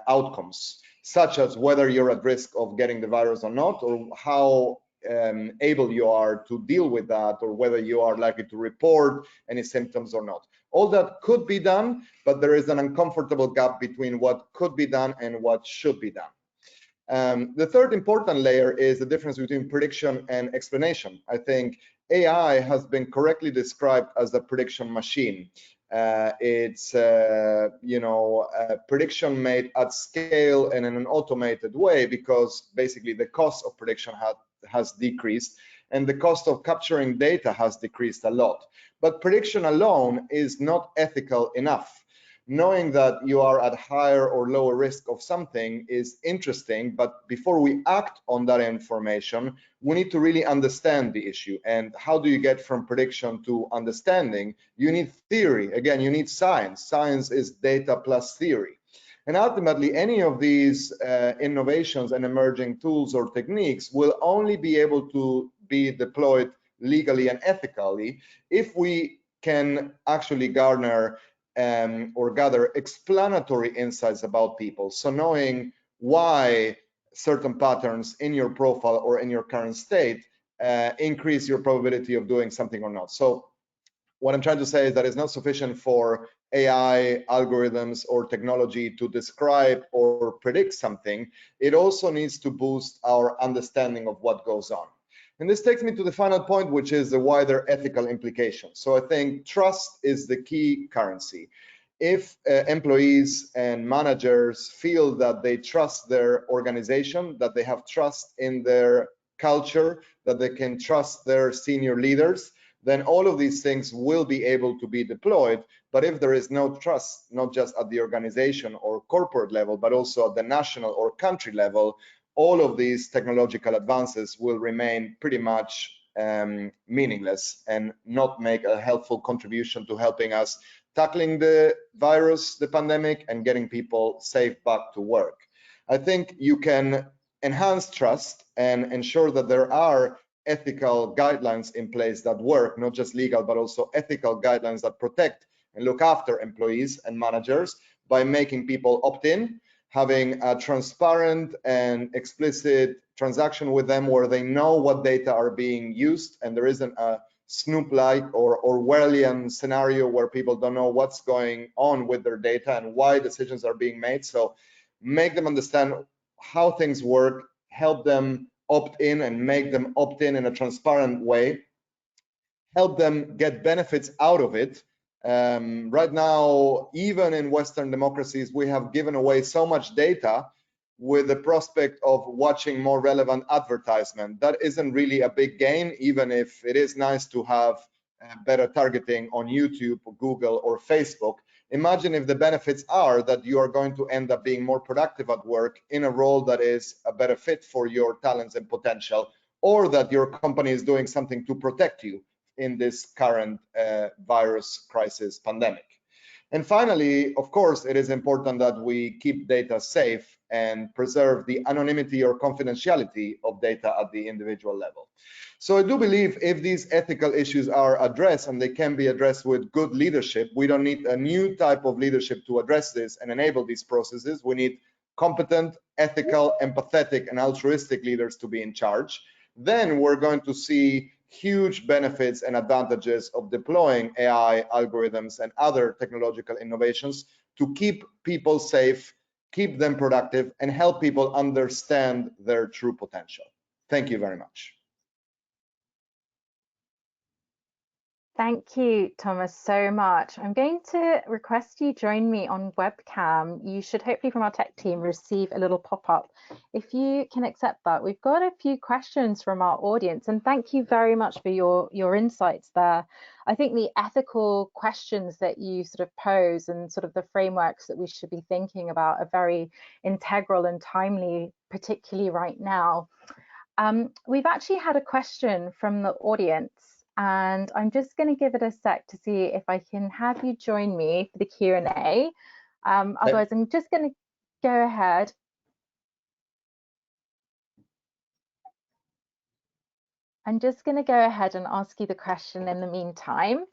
outcomes, such as whether you're at risk of getting the virus or not, or how able you are to deal with that, or whether you are likely to report any symptoms or not. All that could be done, but there is an uncomfortable gap between what could be done and what should be done. The third important layer is the difference between prediction and explanation. I think AI has been correctly described as a prediction machine. It's you know, prediction made at scale and in an automated way, because basically the cost of prediction has decreased and the cost of capturing data has decreased a lot. But prediction alone is not ethical enough. Knowing that you are at higher or lower risk of something is interesting, but before we act on that information, we need to really understand the issue. And how do you get from prediction to understanding? You need theory. Again, you need science. Science is data plus theory. And ultimately, any of these innovations and emerging tools or techniques will only be able to be deployed legally and ethically if we can actually garner or gather explanatory insights about people. So knowing why certain patterns in your profile or in your current state increase your probability of doing something or not. So what I'm trying to say is that it's not sufficient for AI algorithms or technology to describe or predict something. It also needs to boost our understanding of what goes on. And this takes me to the final point, which is the wider ethical implications. So I think trust is the key currency. If employees and managers feel that they trust their organization, that they have trust in their culture, that they can trust their senior leaders, then all of these things will be able to be deployed. But if there is no trust, not just at the organization or corporate level, but also at the national or country level, all of these technological advances will remain pretty much meaningless and not make a helpful contribution to helping us tackling the virus, the pandemic, and getting people safe back to work. I think you can enhance trust and ensure that there are ethical guidelines in place that work, not just legal, but also ethical guidelines that protect and look after employees and managers by making people opt in, having a transparent and explicit transaction with them where they know what data are being used, and there isn't a Snoop-like or Orwellian scenario where people don't know what's going on with their data and why decisions are being made. So make them understand how things work, help them opt in and make them opt in a transparent way, help them get benefits out of it. Right now, even in Western democracies, we have given away so much data with the prospect of watching more relevant advertisement. That isn't really a big gain, even if it is nice to have better targeting on YouTube, Google, or Facebook. Imagine if the benefits are that you are going to end up being more productive at work in a role that is a better fit for your talents and potential, or that your company is doing something to protect you in this current virus crisis pandemic. And finally, of course, it is important that we keep data safe and preserve the anonymity or confidentiality of data at the individual level. So I do believe if these ethical issues are addressed, and they can be addressed with good leadership, we don't need a new type of leadership to address this and enable these processes. We need competent, ethical, empathetic, and altruistic leaders to be in charge. Then we're going to see huge benefits and advantages of deploying AI algorithms and other technological innovations to keep people safe, keep them productive, and help people understand their true potential. Thank you very much. Thank you, Thomas, so much. I'm going to request you join me on webcam. You should hopefully from our tech team receive a little pop-up. If you can accept that, we've got a few questions from our audience, and thank you very much for your insights there. I think the ethical questions that you sort of pose and sort of the frameworks that we should be thinking about are very integral and timely, particularly right now. We've actually had a question from the audience, and I'm just going to give it a sec to see if I can have you join me for the Q&A. Otherwise, I'm just going to go ahead. I'm just going to go ahead and ask you the question in the meantime.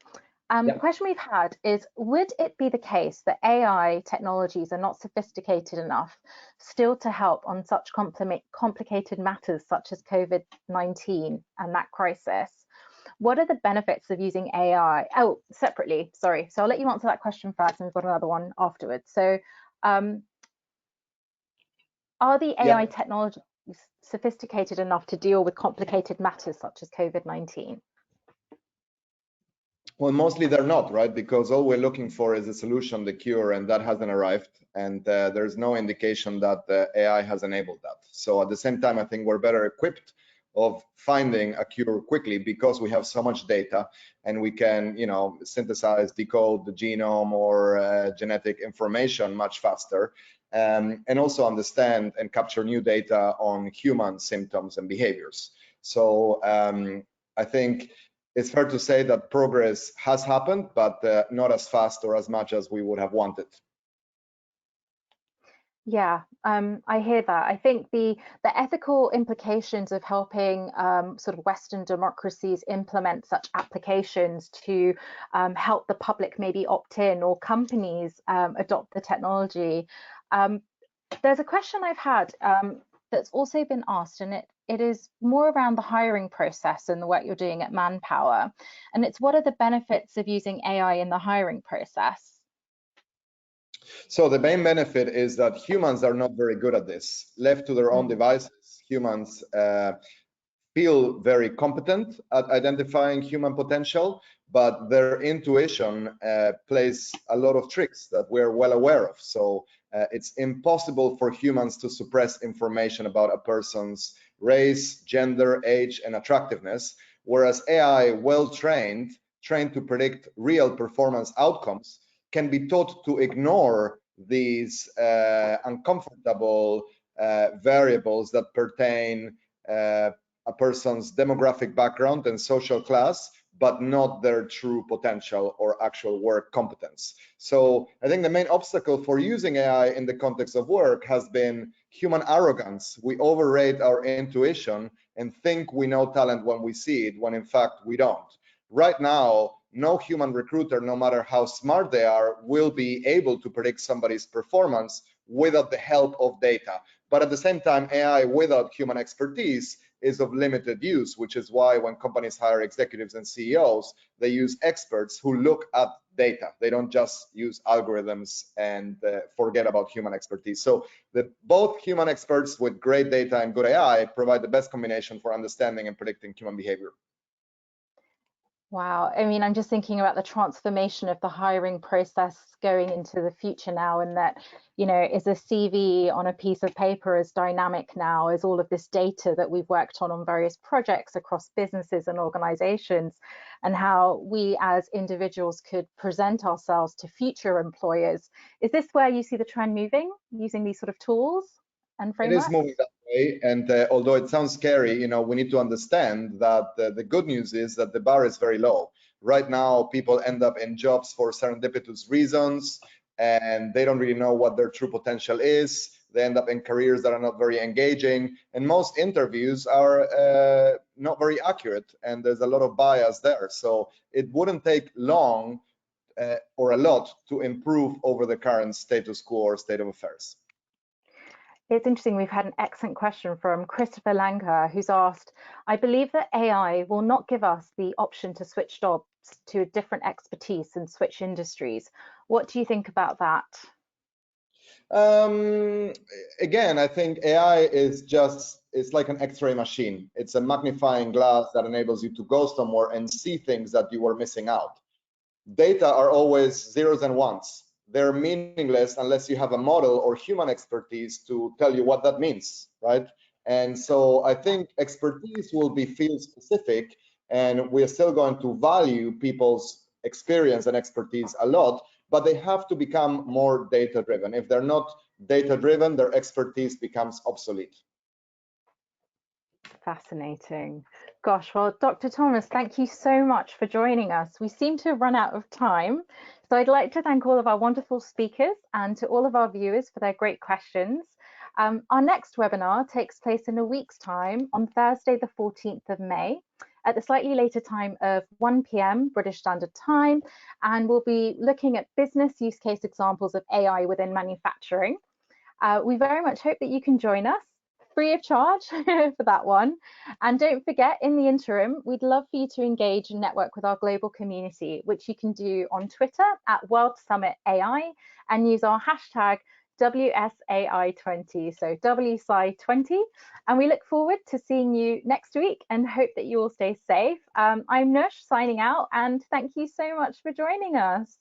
The question we've had is, would it be the case that AI technologies are not sophisticated enough still to help on such complicated matters such as COVID-19 and that crisis? What are the benefits of using AI? Oh, separately, sorry. So I'll let you answer that question first, and we've got another one afterwards. So are the AI technologies sophisticated enough to deal with complicated matters such as COVID-19? Well, mostly they're not, right? Because all we're looking for is a solution, the cure, and that hasn't arrived. And there's no indication that AI has enabled that. So at the same time, I think we're better equipped of finding a cure quickly because we have so much data, and we can, synthesize, decode the genome or genetic information much faster, and also understand and capture new data on human symptoms and behaviors. So I think it's fair to say that progress has happened, but not as fast or as much as we would have wanted. Yeah, I hear that. I think the ethical implications of helping sort of Western democracies implement such applications to help the public maybe opt in, or companies adopt the technology. There's a question I've had that's also been asked, and it is more around the hiring process and the work you're doing at Manpower. And it's, what are the benefits of using AI in the hiring process? So the main benefit is that humans are not very good at this. Left to their own devices, humans feel very competent at identifying human potential, but their intuition plays a lot of tricks that we're well aware of. So it's impossible for humans to suppress information about a person's race, gender, age, and attractiveness, whereas AI, well-trained, trained to predict real performance outcomes, can be taught to ignore these uncomfortable variables that pertain a person's demographic background and social class, but not their true potential or actual work competence. So I think the main obstacle for using AI in the context of work has been human arrogance. We overrate our intuition and think we know talent when we see it, when in fact we don't. Right now, no human recruiter, no matter how smart they are, will be able to predict somebody's performance without the help of data. But at the same time, AI without human expertise is of limited use, which is why when companies hire executives and CEOs, they use experts who look at data. They don't just use algorithms and forget about human expertise. So both human experts with great data and good AI provide the best combination for understanding and predicting human behavior. Wow. I mean, I'm just thinking about the transformation of the hiring process going into the future now, and that, is a CV on a piece of paper as dynamic now as all of this data that we've worked on various projects across businesses and organizations, and how we as individuals could present ourselves to future employers. Is this where you see the trend moving, using these sort of tools and It is frameworks? moving that way, and although it sounds scary, we need to understand that the good news is that the bar is very low. Right now, people end up in jobs for serendipitous reasons, and they don't really know what their true potential is. They end up in careers that are not very engaging, and most interviews are not very accurate, and there's a lot of bias there. So it wouldn't take long or a lot to improve over the current status quo or state of affairs. It's interesting, we've had an excellent question from Christopher Langer, who's asked, I believe that AI will not give us the option to switch jobs to a different expertise and switch industries. What do you think about that? Again, I think AI is it's like an X-ray machine. It's a magnifying glass that enables you to go somewhere and see things that you were missing out. Data are always zeros and ones. They're meaningless unless you have a model or human expertise to tell you what that means, right? And so I think expertise will be field specific, and we're still going to value people's experience and expertise a lot, but they have to become more data driven. If they're not data driven, their expertise becomes obsolete. Fascinating. Gosh, well, Dr. Thomas, thank you so much for joining us. We seem to have run out of time. So I'd like to thank all of our wonderful speakers and to all of our viewers for their great questions. Our next webinar takes place in a week's time on Thursday, the 14th of May, at the slightly later time of 1 p.m. British Standard Time, and we'll be looking at business use case examples of AI within manufacturing. We very much hope that you can join us free of charge for that one. And don't forget, in the interim, we'd love for you to engage and network with our global community, which you can do on Twitter at World Summit AI, and use our hashtag WSAI20, so WSAI20. And we look forward to seeing you next week and hope that you all stay safe. I'm Nush signing out, and thank you so much for joining us.